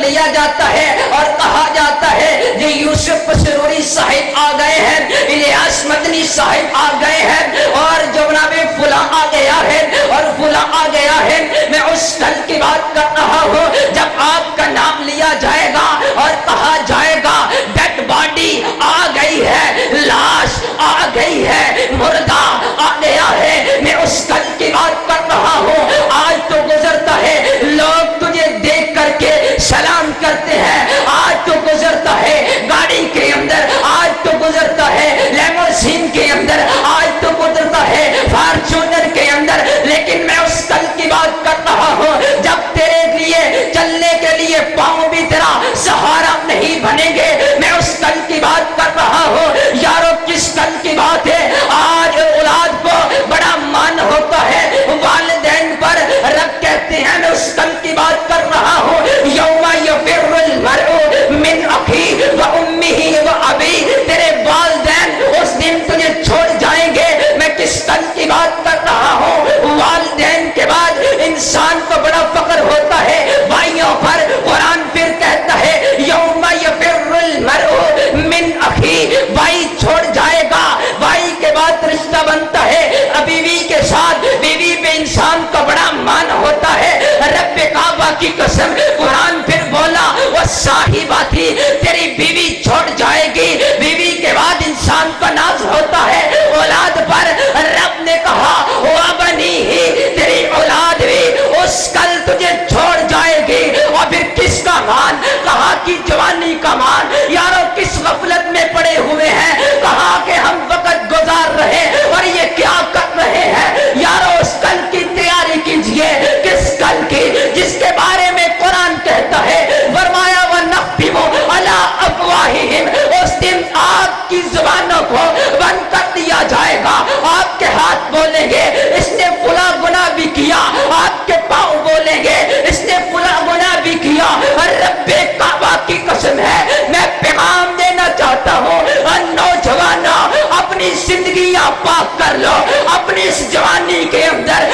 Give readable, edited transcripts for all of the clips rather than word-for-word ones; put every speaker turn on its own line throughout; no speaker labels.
لیا جاتا ہے اور کہا جاتا ہے کہ یوسف پسروری صاحب آ گئے ہیں، الیاس مدنی صاحب آ گئے ہیں، اور جناب فلاں آ گیا ہے اور فلاں آ گیا ہے۔ میں اس کل کی بات کر رہا ہوں جب آپ کا نام لیا جائے گا اور کہا جائے گا ڈیڈ باڈی آ گئی ہے، لاش آ گئی ہے، مردہ آ گیا ہے۔ میں اس کل کی بات کر رہا ہوں۔ آج تو گزرتا ہے لوگ تجھے دیکھ کر کے سلام کرتے ہیں، آج تو گزرتا ہے گاڑی کے اندر، آج تو گزرتا ہے لیموسین کے اندر، آج تو گزرتا ہے فارچونر کے اندر، لیکن میں اس کل کی بات کر رہا ہوں جب تیرے لیے چلنے کے لیے پاؤں بھی تیرا سہارا نہیں بنیں گے۔ میں اس کل کی بات کر رہا ہوں یارو، کس کل کی بات ہے؟ آج اولاد کو بڑا مان ہوتا ہے والدین پر، رب کہتے ہیں میں اس کل کی بات کر رہا ہوں یوم یفر المرء من اخیہ و امہ و ابی، تیرے والدین اس دن تجھے چھوڑ جائیں گے۔ میں کس کل کی بات کر رہا ہوں؟ والدین کے بعد انسان کو بڑا فخر ہوتا ہے بھائیوں پر۔ قرآن پھر کہتا ہے یوم یفر المرء من اخیہ، بھائی چھوڑ جائے گا، بھائی کے بعد رشتہ بنتا ہے بیوی کے ساتھ، بیوی پہ انسان کا بڑا مان ہوتا ہے۔ رب کعبہ کی قسم قرآن پھر بولا والصاحباتی، تیری بیوی چھوڑ جائے گی، بیوی کے بعد انسان کا ناز ہوتا ہے اولاد پر۔ رب نے کہا وبنیہ، تیری اولاد بھی اس کل تجھے چھوڑ جائے گی۔ اور پھر کس کا مان؟ کہا کہ جوانی کا مان۔ یارو کس غفلت میں پڑے ہوئے ہیں، کہا کہ ہم وقت گزار رہے اور یہ کیا کر رہے ہیں؟ یارو اس کل کی تیاری کیجئے، کس کل کی جس کے بارے میں قرآن کہتا ہے فرمایا وَنَخْتِمُ عَلَىٰ أَفْوَاهِهِمْ، اس دن آپ کی زبانوں کو بند کر دیا جائے گا، آپ کے ہاتھ بولیں گے اس نے فلاں گناہ بھی کیا، آپ کے پاؤں بولیں گے اس نے فلاں گناہ بھی کیا۔ اور رب کعبہ کی قسم ہے میں پیغام دینا چاہتا ہوں نوجوانوں، اپنی زندگیاں پاک کر لو، اپنی اس جوانی کے اندر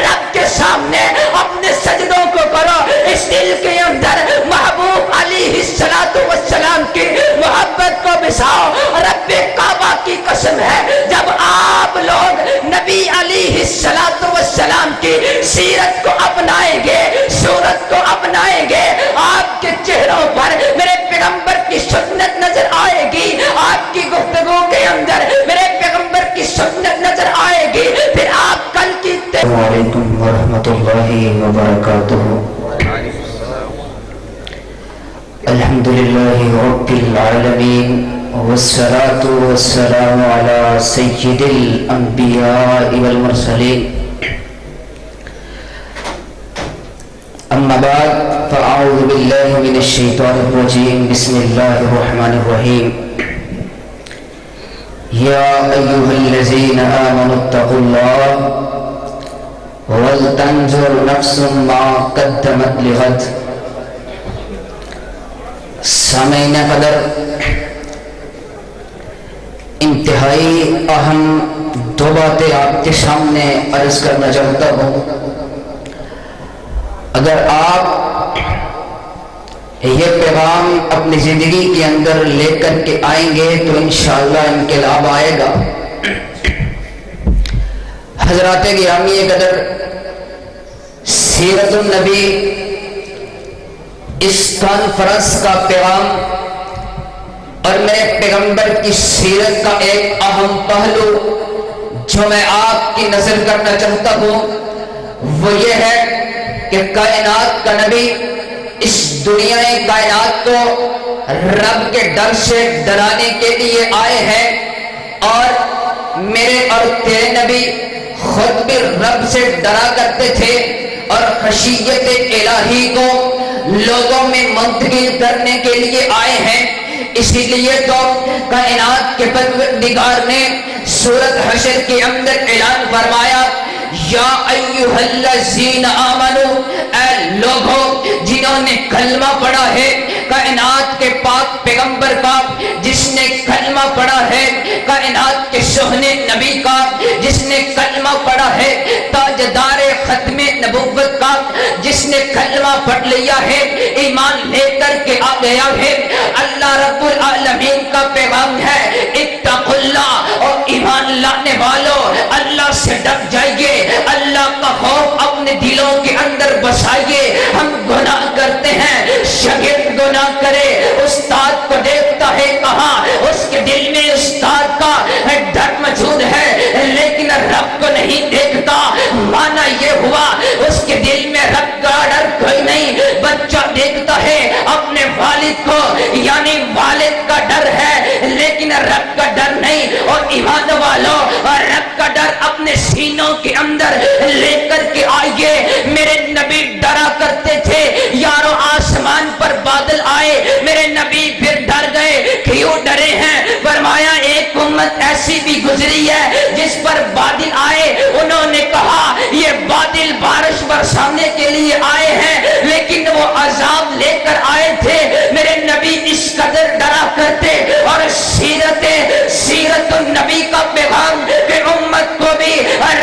رب کے سامنے اپنے سجدوں کو کرو، اس دل کے اندر محبوب علیہ السلام کی محبت کو بساؤ۔ رب کعبہ کی قسم ہے جب آپ لوگ نبی علیہ السلام کی سیرت کو اپنائیں گے، صورت کو اپنائیں گے، آپ کے چہروں پر میرے پیغمبر کی سنت نظر آئے گی، آپ کی گفتگو کے اندر میرے پیغمبر کی سنت نظر آئے گی، پھر آپ کل کی
السلام علیکم ورحمۃ اللہ وبرکاتہ۔ الحمدللہ رب العالمین والصلاة والسلام علی سید الانبیاء والمرسلین، اما بعد فاعوذ باللہ من الشیطان الرجیم، بسم اللہ الرحمن الرحیم۔ یا ایہا الذین آمنوا اتقوا اللہ وَلْتَنْظُرْ نَفْسٌ مَا قَدَّمَتْ لِغَدٍ۔ سامعین قدر، انتہائی اہم دو باتیں آپ کے سامنے عرض کرنا چاہتا ہوں۔ اگر آپ یہ پیغام اپنی زندگی کے اندر لے کر کے آئیں گے تو انشاءاللہ انقلاب آئے گا۔ حضرات گرامی قدر، سیرت النبی اس کانفرنس کا پیغام اور میرے پیغمبر کی سیرت کا ایک اہم پہلو جو میں آپ کی نظر کرنا چاہتا ہوں وہ یہ ہے کہ کائنات کا نبی اس دنیا کائنات کو رب کے ڈر سے ڈرانے کے لیے آئے ہیں، اور میرے اور تیرے نبی خود بھی رب سے ڈرا کرتے تھے اور خشیت الہی کو لوگوں میں منتقل کرنے کے لیے آئے ہیں۔ اسی لیے تو کائنات کے پروردگار نے سورۃ حشر کے اندر اعلان فرمایا یا ایھا الذین آمنو، اے لوگوں جنہوں نے کلمہ پڑھا ہے کائنات کے پاک پیغمبر کا، جس نے کلمہ پڑھا ہے کائنات کے سہنے نبی کا، جس نے کلمہ پڑھا ہے تاجدار ختم نبوت کا، جس نے
نے کلمہ پڑھ لیا ہے, ایمان لے کر کے آ گیا ہے, اللہ رب العالمین کا پیغام ہے اتقوا اللہ, اور ایمان لانے والوں اللہ سے ڈر جائیے, اللہ کا خوف اپنے دلوں کے اندر بسائیے. ہم گناہ کرتے ہیں, شاگرد گناہ کرے, استاد کو دیکھتا ہے کہاں, اس کے دل میں استاد کا ڈر موجود ہے لیکن رب کو نہیں دیکھتا. مانا یہ ہوا اس کے دل میں رب کا ڈر کوئی نہیں. بچہ دیکھتا ہے اپنے والد کو, یعنی والد کا ڈر ہے لیکن رب کا ڈر نہیں. اور ایمان والوں, رب کا ڈر اپنے سینوں کے اندر لے کر کے آئیے. میرے نبی ڈرا کرتے تھے, یارو آسمان پر بادل آئے, میرے نبی پھر ڈر گئے. کیوں ڈرے ہیں؟ فرمایا ایک امت ایسی بھی گزری ہے جس پر بادل آئے, انہوں نے کہا یہ بادل بارش برسانے کے لیے آئے ہیں لیکن وہ عذاب لے کر آئے تھے. میرے نبی اس قدر ڈرا کرتے. اور سیرت النبی کا پیغام کہ امت کو بھی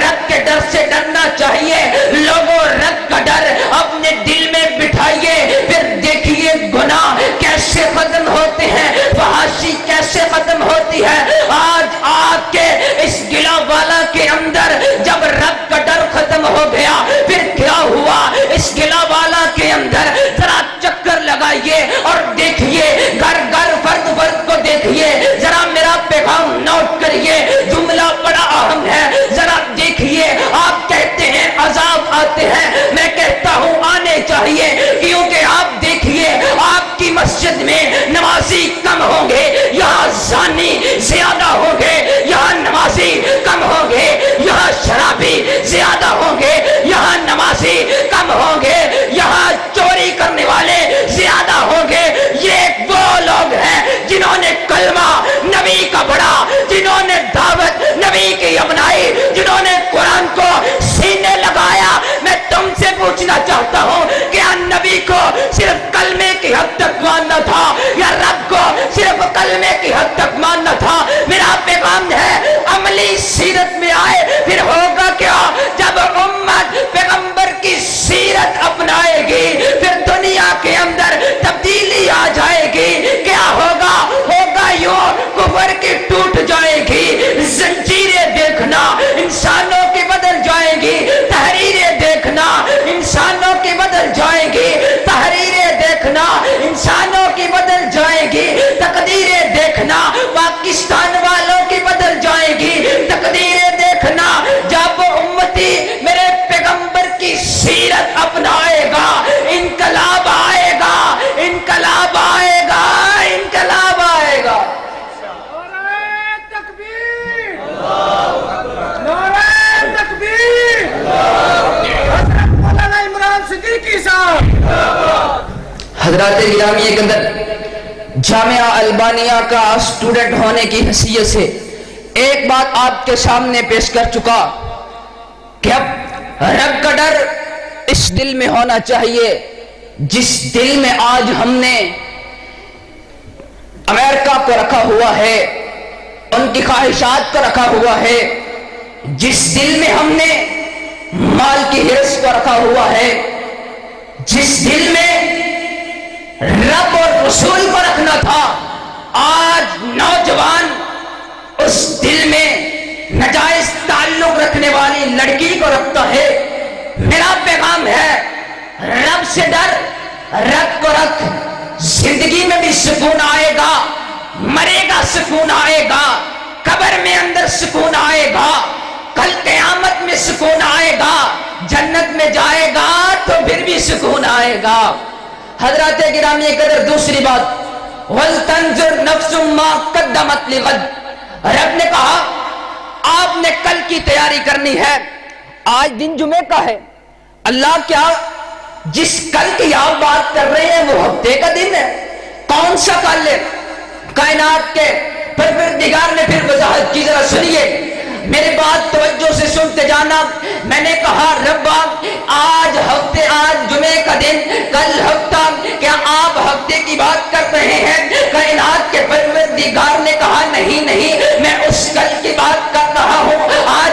رب کے ڈر سے ڈرنا چاہیے. لوگوں رب کا ڈر اپنے دل میں بٹھائیے, پھر دیکھیے گناہ کیسے ختم ہوتے ہیں, فحاشی کیسے ختم ہوتی ہے. آج آپ کے اس گلا والا کے اندر جب رب کا ڈر ختم ہو گیا پھر کیا ہوا؟ اس گلا والا کے اندر ذرا چکر لگائیے اور دیکھیے, گھر گھر فرد فرد کو دیکھیے. ذرا میرا پیغام نوٹ کریے, جملہ بڑا اہم ہے. ذرا دیکھیے, آپ کہتے ہیں عذاب آتے ہیں, میں کہتا ہوں آنے چاہیے, کیونکہ آپ دیکھیے آپ کی مسجد میں نمازی کم ہوں گے, یہاں زانی زیادہ ہوں گے. یہاں نمازی کم ہوں گے, یہاں شرابی زیادہ ہوں گے. یہاں نمازی کم ہوں گے, یہاں چوری کرنے والے زیادہ ہوں گے. یہ وہ لوگ ہیں جنہوں نے کلمہ نبی کا پڑھا, جنہوں نے دعوت نبی کی اپنائی, جنہوں نے قرآن کو سینے لگایا. میں تم سے پوچھنا چاہتا ہوں, کیا نبی کو صرف کلمے کی حد تک ماننا تھا یا رب کو صرف کلمے کی حد تک ماننا تھا؟ میرا پیغام ہے عملی سیرت میں آئے. پھر ہوگا کیا جب امت پیغمبر کی سیرت اپنائے گی, پھر دنیا کے اندر تبدیلی آ جائے گی. کیا ہوگا؟ ہوگا یوں, کفر کی ٹوٹ جائے گی, زنجیریں دیکھنا انسانوں کی بدل جائے گی, تحریریں دیکھنا انسانوں کی بدل جائے گی, تحریریں دیکھنا انسانوں کی بدل جائے گی, تقدیریں دیکھنا پاکستان والوں کی بدل جائے گی, تقدیریں دیکھنا جب امتی میرے پیغمبر کی سیرت اپنائے گا. انقلاب آئے گا, انقلاب آئے گا, انقلاب آئے گا.
نعرہ تکبیر, نعرہ تکبیر, حضرت مولانا عمران صدیقی صاحب.
حضرات گرامی کے اندر جامعہ البانیہ کا اسٹوڈنٹ ہونے کی حیثیت سے ایک بات آپ کے سامنے پیش کر چکا کہ اب رب کا ڈر اس دل میں ہونا چاہیے جس دل میں آج ہم نے امریکہ کو رکھا ہوا ہے, ان کی خواہشات کو رکھا ہوا ہے, جس دل میں ہم نے مال کی ہرس کو رکھا ہوا ہے, جس دل میں رب اور رسول کو رکھنا تھا, آج نوجوان اس دل میں ناجائز تعلق رکھنے والی لڑکی کو رکھتا ہے. میرا پیغام ہے رب سے ڈر, رب کو رکھ, زندگی میں بھی سکون آئے گا, مرے گا سکون آئے گا, قبر میں اندر سکون آئے گا, کل قیامت میں سکون آئے گا, جنت میں جائے گا تو پھر بھی سکون آئے گا. حضرات گرامی قدر دوسری بات, وَلْتَنْظُرْ نَفْسٌ مَا قَدَّمَتْ لِغَدٍ, رب نے کہا آپ نے کل کی تیاری کرنی ہے. آج دن جمعے کا ہے, اللہ کیا جس کل کی آپ بات کر رہے ہیں وہ ہفتے کا دن ہے؟ کون سا کل ہے؟ کائنات کے پروردگار نے پھر وضاحت کی, ذرا سنیے میری بات توجہ سے سنتے جانا. میں نے کہا ربا آج ہفتے, آج جمعے کا دن, کل ہفتہ, کیا آپ ہفتے کی بات کر رہے ہیں؟ کائنات کے پروردگار نے کہا نہیں نہیں, میں اس کل کی بات کر رہا ہوں. آج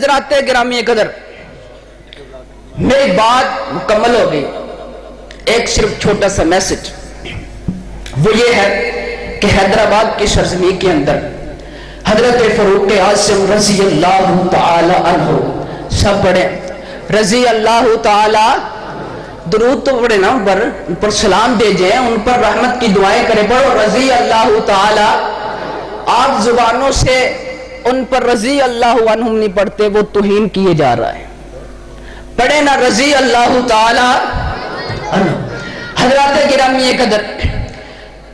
حضرات گرامی قدر، میری بات مکمل ہو گئی، ایک صرف چھوٹا سا میسج، وہ یہ ہے کہ حیدرآباد کی سرزمین کے اندر حضرت فاروق اعظم رضی اللہ تعالی عنہ، سب پڑھیں رضی اللہ تعالی، درود تو پڑھے نا، ان پر سلام بھیجیں، ان پر رحمت کی دعائیں کریں، پڑھو رضی اللہ تعالی۔ آپ زبانوں سے ان پر رضی اللہ عنہم نہیں پڑھتے، وہ توہین کیے جا رہا ہے، پڑھے نا رضی اللہ تعالی عنہ۔ حضرات گرامی قدر،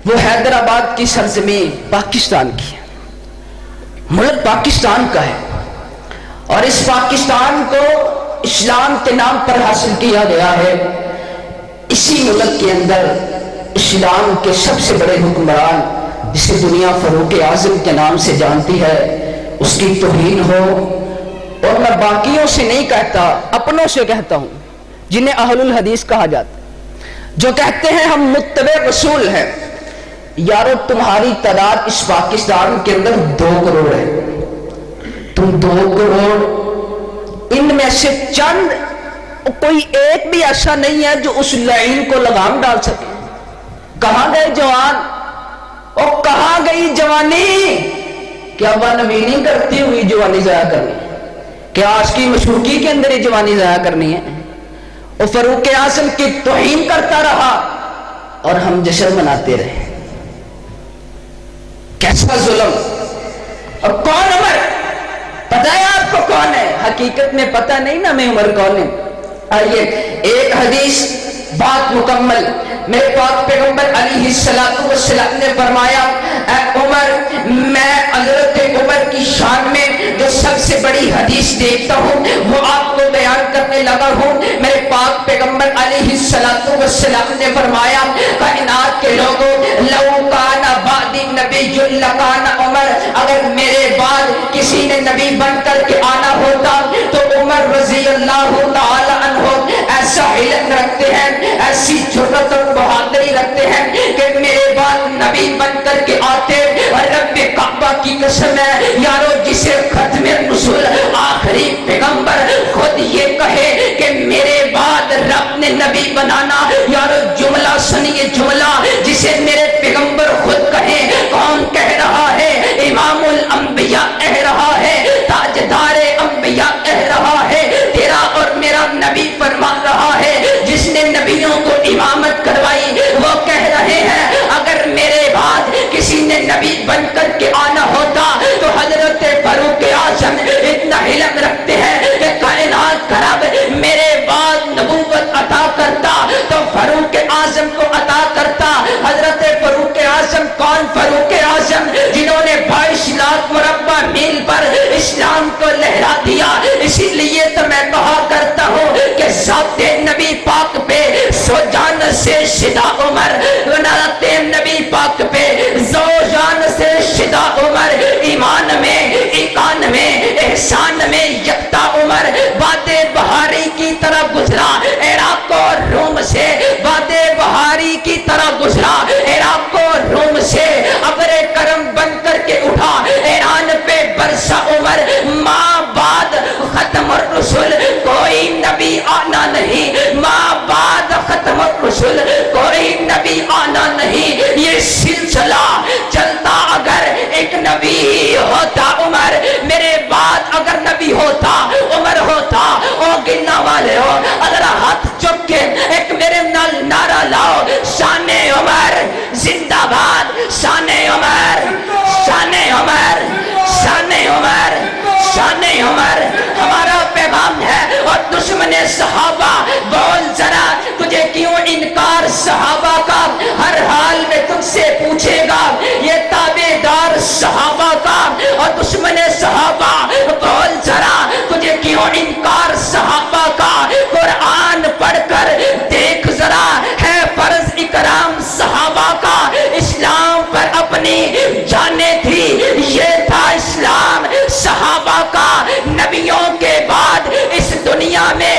وہ حیدرآباد کی سرزمین پاکستان کی ہے، ملک پاکستان کا ہے، اور اس پاکستان کو اسلام کے نام پر حاصل کیا گیا ہے۔ اسی ملک کے اندر اسلام کے سب سے بڑے حکمران، جسے دنیا فاروق اعظم کے نام سے جانتی ہے، اس کی توہین ہو، اور میں باقیوں سے نہیں کہتا، اپنوں سے کہتا ہوں جنہیں اہل الحدیث کہا جاتا ہے، جو کہتے ہیں ہم متبع رسول ہیں۔ یارو تمہاری تعداد اس پاکستان کے اندر 2 کروڑ ہے، تم 2 کروڑ، ان میں سے چند، کوئی ایک بھی ایسا نہیں ہے جو اس لعین کو لگام ڈال سکے۔ کہاں گئے جوان، اور کہاں گئی جوانی؟ کیا بنوینی کرتی ہوئی جوانی ضائع کرنی، کیا آج کی مشوقی کے اندر ہی جوانی ضائع کرنی ہے؟ اور فاروق اعظم کی توہین کرتا رہا اور ہم جشن مناتے رہے۔ کیسا ظلم! اور کون عمر؟ پتہ ہے آپ کو کون ہے؟ حقیقت میں پتہ نہیں نا میں عمر کون ہے۔ آئیے ایک حدیث، بات مکمل، میرے پاک پیغمبر علیہ السلام نے فرمایا، اے عمر، میں حضرت عمر کی شان میں جو سب سے بڑی حدیث دیکھتا ہوں وہ آپ کو بیان کرنے لگا ہوں۔ میرے پاک پیغمبر علیہ السلام نے فرمایا، کائنات کے لوگوں، لو کان بعدی نبی لکان عمر، اگر میرے بعد کسی نے نبی بن کر کے آنا ہوتا تو عمر رضی اللہ تعالی عنہ ایسا علم رکھتے ہیں، ایسی جرأت اور بہادری رکھتے ہیں کہ میرے بعد نبی بن کر کے آتے، اور رب کعبہ کی قسم ہے یارو، جسے ختم رسول آخری پیغمبر خود یہ کہے کہ میرے بعد رب نے نبی بنانا، یارو جملہ سنیے، جملہ جسے میرے پیغمبر خود کہے، کون کہہ رہا ہے؟ امام الانبیاء کہہ رہا ہے، تاجدار انبیاء کہہ رہا ہے، تیرا اور میرا نبی فرما رہا ہے، جس نے نبیوں کو امامت کروائی، وہ کہہ رہے ہیں اگر میرے بعد کسی نے نبی بن کر کے آنا ہوتا تو حضرت فاروق اعظم اتنا علم رکھتے ہیں کہ کائنات کا رب میرے بعد نبوت عطا کرتا تو فاروق اعظم کو عطا کرتا۔ حضرت فاروق اعظم کون؟ فاروق اعظم جنہوں نے 22 لاکھ مربع میل پر اسلام کو لہرا دیا۔ اسی لیے تو میں کہا کرتا ہوں کہ ذات نبی پاک پہ سو جان سے شدا عمر، ذات نبی پاک پہ سو جان سے شدا عمر، ایمان میں، ایقان میں، احسان میں یکتا عمر، باد بہاری کی طرح گزرا عراق اور روم سے، باد بہاری کی طرح گزرا عراق اور روم سے، ابر کرم بن کر کے اٹھا ایران پہ برسا عمر، ماں بعد ختم الرسل کوئی نبی آنا نہیں، ماں بعد ختم الرسل کوئی نبی آنا نہیں۔ یہ سلسلہ چلتا اگر ایک نبی ہوتا عمر، میرے بعد اگر نبی ہوتا عمر ہوتا، او گننا والے ہو اگر ہاتھ چک کے ایک میرے نال نعرہ لاؤ، شان عمر زندہ باد، شان عمر، شان عمر، شان عمر، شان عمر ہمارا پیغام ہے۔ اور دشمن صحابہ بول ذرا تجھے کیوں انکار صحابہ کا، ہر حال میں تجھ سے پوچھے گا یہ تابعدار صحابہ کا، اور دشمن صحابہ بول ذرا تجھے کیوں انکار صحابہ کا، قرآن پڑھ کر دیکھ ذرا ہے فرض اکرام صحابہ کا، اسلام پر اپنی جانیں تھی، یہ تھا اسلام صحابہ کا، نبیوں کے بعد اس دنیا میں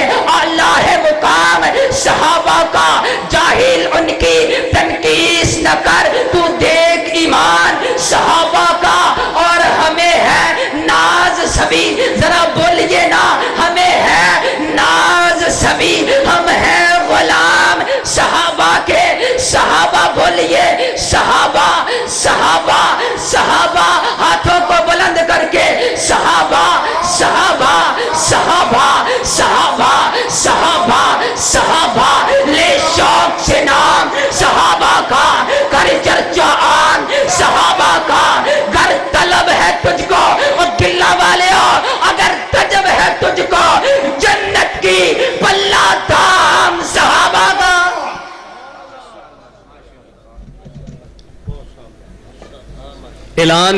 صحابہ صحابہ لے شوق سے نام صحابہ کا کر چرچا عام صحابہ کا گر طلب ہے تجھ کو اور گلہ والے اگر تجب ہے تجھ کو جنت کی پلہ دام صحابہ کا
اعلان